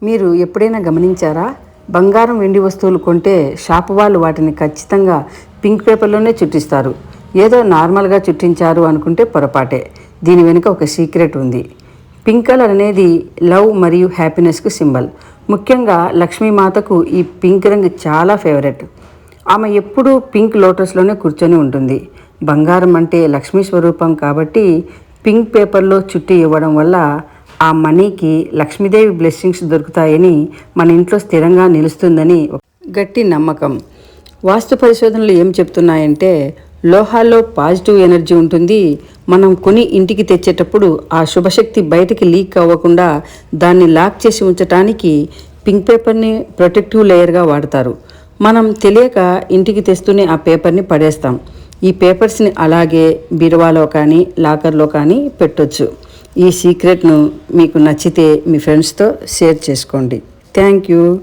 మీరు ఎప్పుడైనా గమనించారా? బంగారం వెండి వస్తువులు కొంటే షాపు వాళ్ళు వాటిని ఖచ్చితంగా పింక్ పేపర్లోనే చుట్టిస్తారు. ఏదో నార్మల్గా చుట్టించారు అనుకుంటే పొరపాటే. దీని వెనుక ఒక సీక్రెట్ ఉంది. పింక్ కలర్ అనేది లవ్ మరియు హ్యాపీనెస్కు సింబల్. ముఖ్యంగా లక్ష్మీమాతకు ఈ పింక్ రంగు చాలా ఫేవరెట్. ఆమె ఎప్పుడూ పింక్ లోటస్లోనే కూర్చొని ఉంటుంది. బంగారం అంటే లక్ష్మీ స్వరూపం కాబట్టి పింక్ పేపర్లో చుట్టి ఇవ్వడం వల్ల ఆ మనీకి లక్ష్మీదేవి బ్లెస్సింగ్స్ దొరుకుతాయని, మన ఇంట్లో స్థిరంగా నిలుస్తుందని గట్టి నమ్మకం. వాస్తు పరిశోధనలు ఏం చెప్తున్నాయంటే, లోహాల్లో పాజిటివ్ ఎనర్జీ ఉంటుంది. మనం కొని ఇంటికి తెచ్చేటప్పుడు ఆ శుభశక్తి బయటికి లీక్ అవ్వకుండా దాన్ని లాక్ చేసి ఉంచడానికి పింక్ పేపర్ని ప్రొటెక్టివ్ లేయర్గా వాడతారు. మనం తెలియక ఇంటికి తెస్తూనే ఆ పేపర్ని పడేస్తాం. ఈ పేపర్స్ని అలాగే బీరువాలో కానీ లాకర్లో కానీ పెట్టొచ్చు. ఈ సీక్రెట్ను మీకు నచ్చితే మీ ఫ్రెండ్స్తో షేర్ చేసుకోండి. Thank you.